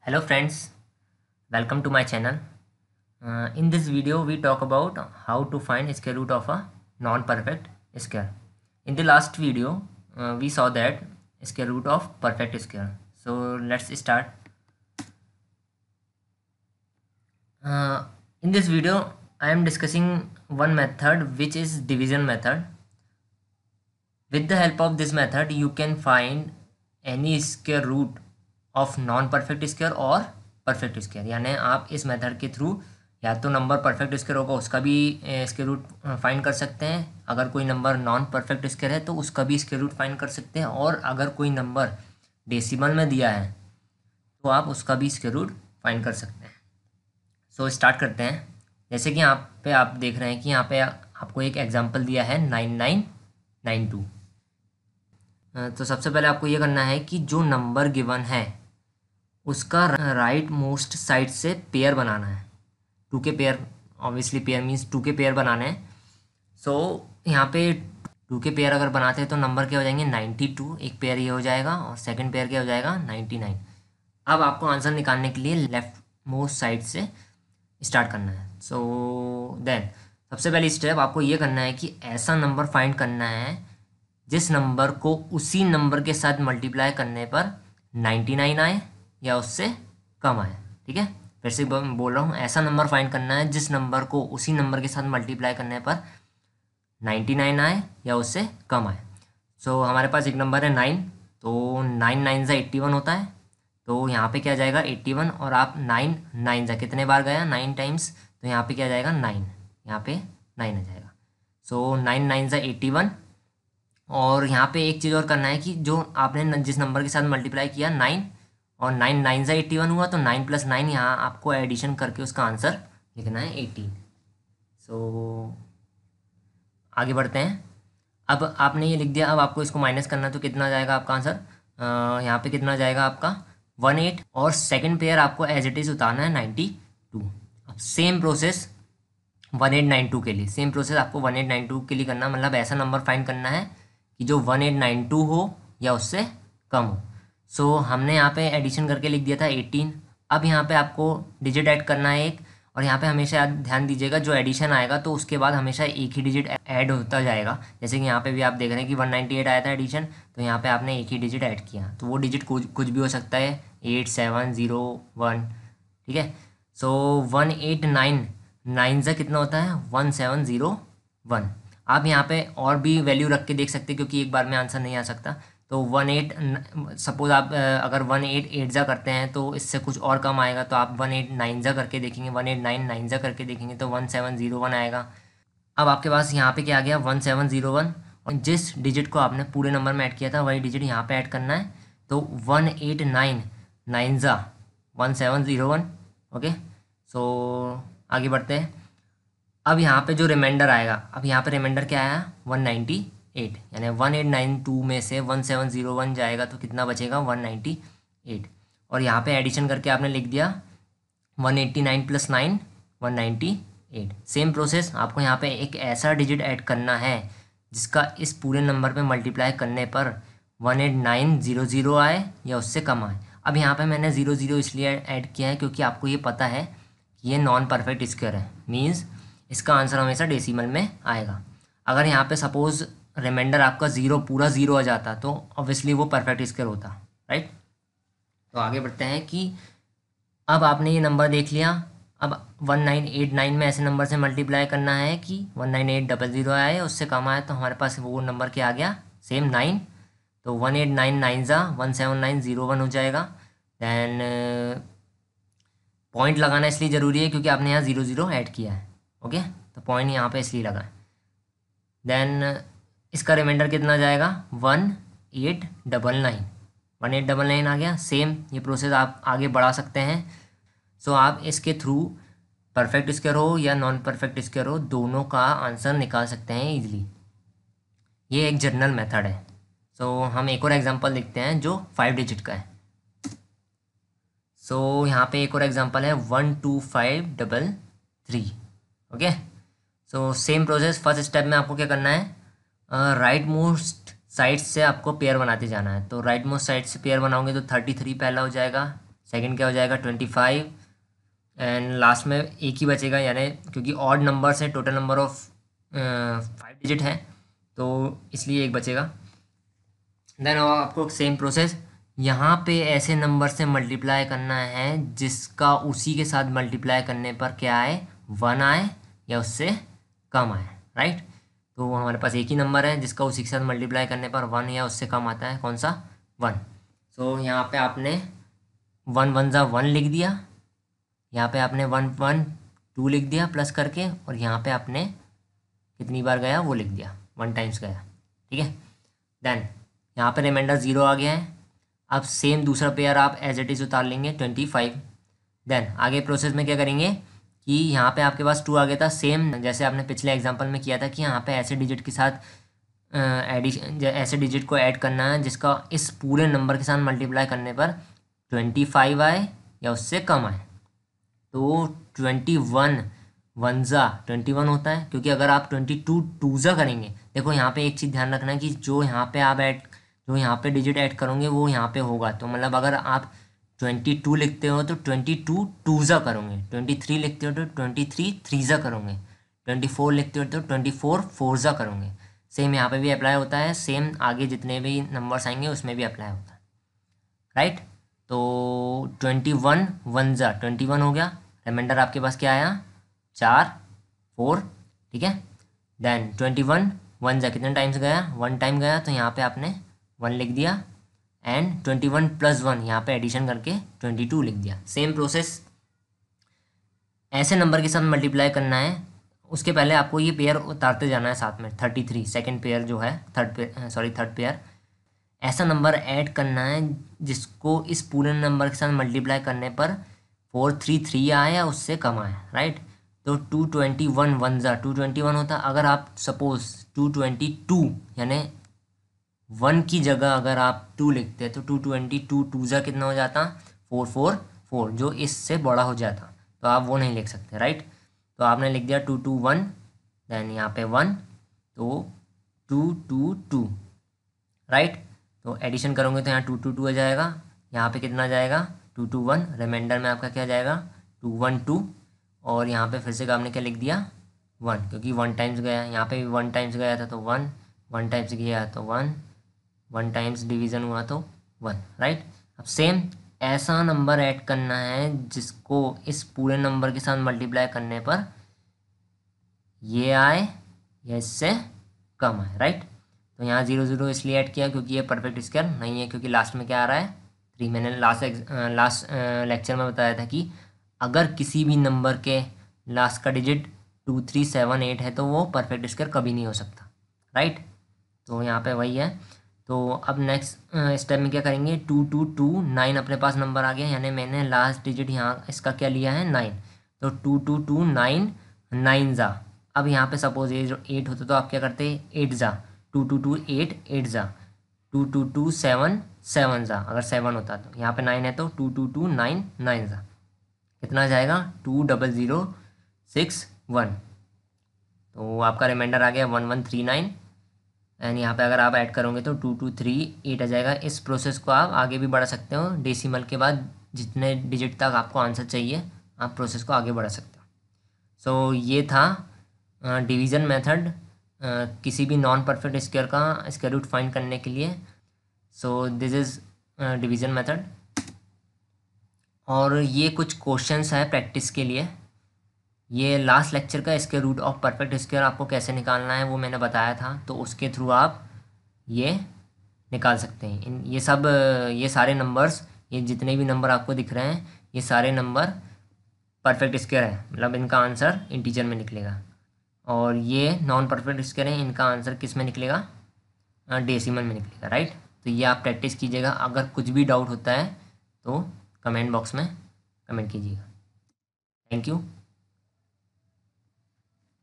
Hello friends, welcome to my channel. In this video we talk about how to find square root of a non-perfect square. In the last video we saw that square root of perfect square. So let's start. In this video I am discussing one method which is division method. With the help of this method you can find any square root of non perfect square और perfect square, यानी आप इस method के through या तो number perfect square होगा उसका भी स्क्वायर रूट फाइंड कर सकते हैं, अगर कोई नंबर नॉन परफेक्ट स्क्वायर है तो उसका भी स्क्वायर रूट फाइंड कर सकते हैं, और अगर कोई नंबर डेसिमल में दिया है तो आप उसका भी स्क्वायर रूट फाइंड कर सकते हैं। सो स्टार्ट करते हैं। जैसे कि यहाँ पे आप देख रहे हैं कि यहाँ पे आपको एक एग्जाम्पल दिया है 9992। तो सबसे पहले आपको ये करना है कि जो नंबर गिवन है उसका राइट मोस्ट साइड से पेयर बनाना है। टू के pair, obviously pair means two के पेयर बनाने हैं। सो यहाँ पे टू के पेयर अगर बनाते हैं तो नंबर क्या हो जाएंगे 92, एक पेयर ये हो जाएगा, और सेकंड पेयर क्या हो जाएगा 99। अब आपको आंसर निकालने के लिए लेफ्ट मोस्ट साइड से स्टार्ट करना है। सो देन सबसे पहली स्टेप आपको ये करना है कि ऐसा नंबर फाइंड करना है जिस नंबर को उसी नंबर के साथ मल्टीप्लाई करने पर 99 आए या उससे कम आए। ठीक है, फिर से बोल रहा हूँ, ऐसा नंबर फाइंड करना है जिस नंबर को उसी नंबर के साथ मल्टीप्लाई करने पर 99 आए या उससे कम आए। सो हमारे पास एक नंबर है 9, तो 9 9 ज़ा 81 होता है, तो यहाँ पे क्या जाएगा 81, और आप 9 9 ज़ा कितने बार गया 9 टाइम्स, तो यहाँ पे क्या जाएगा 9, यहाँ पे 9 आ जाएगा। सो 9 9 ज़ा 81, और यहाँ पे एक चीज़ और करना है कि जो आपने जिस नंबर के साथ मल्टीप्लाई किया 9, और 9 9 ज़ा 81 हुआ, तो 9 + 9 यहाँ आपको एडिशन करके उसका आंसर लिखना है 18। सो आगे बढ़ते हैं। अब आपने ये लिख दिया, अब आपको इसको माइनस करना है तो कितना आ जाएगा आपका आंसर, यहाँ पे कितना जाएगा आपका 18, और सेकंड पेयर आपको एज इट इज़ उतारना है 92। अब सेम प्रोसेस 1892 के लिए, सेम प्रोसेस आपको 1892 के लिए करना, मतलब ऐसा नंबर फाइंड करना है कि जो 1892 हो या उससे कम हो। सो हमने यहाँ पे एडिशन करके लिख दिया था 18। अब यहाँ पे आपको डिजिट ऐड करना है एक, और यहाँ पे हमेशा ध्यान दीजिएगा जो एडिशन आएगा तो उसके बाद हमेशा एक ही डिजिट ऐड होता जाएगा। जैसे कि यहाँ पे भी आप देख रहे हैं कि 198 आया था एडिशन, तो यहाँ पे आपने एक ही डिजिट ऐड किया, तो वो डिजिट कुछ भी हो सकता है 8701। ठीक है, सो 189 9 ज़ा कितना होता है 1701। आप यहाँ पे और भी वैल्यू रख के देख सकते हैं क्योंकि एक बार में आंसर नहीं आ सकता। तो 18 सपोज आप अगर 188 ज़ा करते हैं तो इससे कुछ और कम आएगा, तो आप 189 ज़ा करके देखेंगे, 189 9 ज़ा करके देखेंगे तो 1701 आएगा। अब आपके पास यहाँ पे क्या आ गया 1701, और जिस डिजिट को आपने पूरे नंबर में ऐड किया था वही डिजिट यहाँ पे ऐड करना है, तो 189 9 ज़ा 1701। ओके, सो आगे बढ़ते हैं। अब यहाँ पे जो रिमाइंडर आएगा, अब यहाँ पे रिमाइंडर क्या आया 198, यानी 1892 में से 1701 जाएगा तो कितना बचेगा 198, और यहाँ पे एडिशन करके आपने लिख दिया 189 + 9 198। सेम प्रोसेस आपको यहाँ पे एक ऐसा डिजिट ऐड करना है जिसका इस पूरे नंबर पे मल्टीप्लाई करने पर 18900 आए या उससे कम आए। अब यहाँ पे मैंने 00 इसलिए ऐड किया है क्योंकि आपको ये पता है कि ये नॉन परफेक्ट स्क्वायर है, मीन्स इसका आंसर हमेशा डेसिमल में आएगा। अगर यहाँ पे सपोज रिमाइंडर आपका पूरा ज़ीरो आ जाता तो ऑब्वियसली वो परफेक्ट स्क्वायर होता, राइट। तो आगे बढ़ते हैं कि अब आपने ये नंबर देख लिया, अब 1989 में ऐसे नंबर से मल्टीप्लाई करना है कि 19800 आए उससे कम आए, तो हमारे पास वो नंबर क्या आ गया सेम 9, तो 189 9 ज़ा 17901 हो जाएगा। दैन पॉइंट लगाना इसलिए ज़रूरी है क्योंकि आपने यहाँ 00 ऐड किया है। ओके, तो पॉइंट यहाँ पे इसलिए लगा है। देन इसका रिमाइंडर कितना जाएगा 1899 आ गया। सेम ये प्रोसेस आप आगे बढ़ा सकते हैं। सो आप इसके थ्रू परफेक्ट स्क्वायर हो या नॉन परफेक्ट स्क्वायर हो दोनों का आंसर निकाल सकते हैं इजीली। ये एक जनरल मेथड है। सो हम एक और एग्जांपल देखते हैं जो 5 डिजिट का है। सो यहाँ पे एक और एग्जांपल है 12533। Okay, so same process. First step में आपको क्या करना है, राइट मोस्ट साइड से आपको पेयर बनाते जाना है। तो राइट मोस्ट साइड से पेयर बनाओगे तो 33 पहला हो जाएगा, सेकंड क्या हो जाएगा 25, एंड लास्ट में एक ही बचेगा, यानी क्योंकि ऑड नंबर से टोटल नंबर ऑफ 5 डिजिट है तो इसलिए एक बचेगा। देन आपको सेम प्रोसेस यहाँ पे ऐसे नंबर से मल्टीप्लाई करना है जिसका उसी के साथ मल्टीप्लाई करने पर क्या आए, 1 आए या उससे कम आए, राइट। तो हमारे पास एक ही नंबर है जिसका उसी के साथ मल्टीप्लाई करने पर 1 या उससे कम आता है, कौन सा, 1। सो यहाँ पे आपने 1 1 जा 1 लिख दिया, यहाँ पे आपने 1 1 2 लिख दिया प्लस करके, और यहाँ पे आपने कितनी बार गया वो लिख दिया, 1 टाइम्स गया, ठीक है। देन यहाँ पे रिमाइंडर 0 आ गया है। अब सेम दूसरा पेयर आप एज इट इज़ उतार लेंगे 25। देन आगे प्रोसेस में क्या करेंगे कि यहाँ पे आपके पास 2 आ गया था, सेम जैसे आपने पिछले एग्जांपल में किया था कि यहाँ पे ऐसे डिजिट के साथ एडिशन, ऐसे डिजिट को ऐड करना है जिसका इस पूरे नंबर के साथ मल्टीप्लाई करने पर 25 आए या उससे कम आए। तो 21 वन ज़ा 21 होता है, क्योंकि अगर आप 22 टू ज़ा करेंगे, देखो यहाँ पे एक चीज़ ध्यान रखना है कि जो यहाँ पे डिजिट ऐड करोगे वो यहाँ पे होगा। तो मतलब अगर आप 22 लिखते हो तो 22 टू ज़ा करोगे, 23 लिखते हो तो 23 थ्री ज़ा करोगे, 24 लिखते हो तो 24 फोर ज़ा करोगे। सेम यहाँ पे भी अप्लाई होता है, सेम आगे जितने भी नंबर्स आएंगे उसमें भी अप्लाई होता है, राइट। तो 21 वन ज़ा 21 हो गया, रिमाइंडर आपके पास क्या आया 4 4, ठीक है। देन 21 वन ज़ा कितने टाइम्स गया, 1 टाइम गया, तो यहाँ पे आपने 1 लिख दिया, एंड 21 प्लस 1 यहाँ पे एडिशन करके 22 लिख दिया। सेम प्रोसेस ऐसे नंबर के साथ मल्टीप्लाई करना है, उसके पहले आपको ये पेयर उतारते जाना है साथ में 33, सेकेंड पेयर जो है थर्ड पेयर ऐसा नंबर ऐड करना है जिसको इस पूरे नंबर के साथ मल्टीप्लाई करने पर 433 आए या उससे कम आए, राइट। तो 221 वन ज़ा 221 होता। अगर आप सपोज 222 यानी 1 की जगह अगर आप 2 लिखते हैं तो 222 टू ज़ा कितना हो जाता 444, जो इससे बड़ा हो जाता, तो आप वो नहीं लिख सकते, राइट। तो आपने लिख दिया 221, देन यहाँ पे 1, तो 222, राइट। तो एडिशन करोगे तो यहाँ 222 आ जाएगा, यहाँ पे कितना जाएगा 221, रिमाइंडर में आपका क्या जाएगा 212, और यहाँ पे फिर से आपने क्या लिख दिया 1, क्योंकि 1 टाइम्स गया, यहाँ पे भी 1 टाइम्स गया था तो 1, 1 टाइम्स गया तो 1, 1 टाइम्स डिवीज़न हुआ तो 1, राइट। अब सेम ऐसा नंबर ऐड करना है जिसको इस पूरे नंबर के साथ मल्टीप्लाई करने पर ये आए या इससे कम आए, राइट। तो यहाँ 0 0 इसलिए ऐड किया क्योंकि ये परफेक्ट स्क्वायर नहीं है, क्योंकि लास्ट में क्या आ रहा है 3। मैंने लास्ट लेक्चर में बताया था कि अगर किसी भी नंबर के लास्ट का डिजिट 2 3 7 8 है तो वो परफेक्ट स्क्वायर कभी नहीं हो सकता, राइट। तो यहाँ पे वही है। तो अब नेक्स्ट स्टेप में क्या करेंगे 2 2 2 9 अपने पास नंबर आ गया, यानी मैंने लास्ट डिजिट यहाँ इसका क्या लिया है 9, तो 2 2 2 9 9 ज़ा। अब यहाँ पे सपोज ये जो 8 होता तो आप क्या करते 8 ज़ा 2 2 2 8 8 ज़ा 2 2 2 7 7 ज़ा, अगर 7 होता तो यहाँ पे 9 है तो 2 2 2 9 9 ज़ा कितना जाएगा 20061, तो आपका रिमाइंडर आ गया 1139, एंड यहाँ पे अगर आप ऐड करोगे तो 2238 आ जाएगा। इस प्रोसेस को आप आगे भी बढ़ा सकते हो, डेसिमल के बाद जितने डिजिट तक आपको आंसर चाहिए आप प्रोसेस को आगे बढ़ा सकते हो। सो ये था डिवीज़न मेथड किसी भी नॉन परफेक्ट स्क्वायर का स्क्वायर रूट फाइंड करने के लिए। So this is division method, और ये कुछ क्वेश्चंस है प्रैक्टिस के लिए। ये लास्ट लेक्चर का square root of perfect square आपको कैसे निकालना है वो मैंने बताया था, तो उसके थ्रू आप ये निकाल सकते हैं। ये सारे नंबर्स, ये जितने भी नंबर आपको दिख रहे हैं ये सारे नंबर परफेक्ट स्क्वायर है, मतलब इनका आंसर इंटीजर में निकलेगा। और ये नॉन परफेक्ट स्क्वायर है, इनका आंसर किस में निकलेगा डेसिमल में निकलेगा, राइट। तो ये आप प्रैक्टिस कीजिएगा, अगर कुछ भी डाउट होता है तो कमेंट बॉक्स में कमेंट कीजिएगा। Thank you.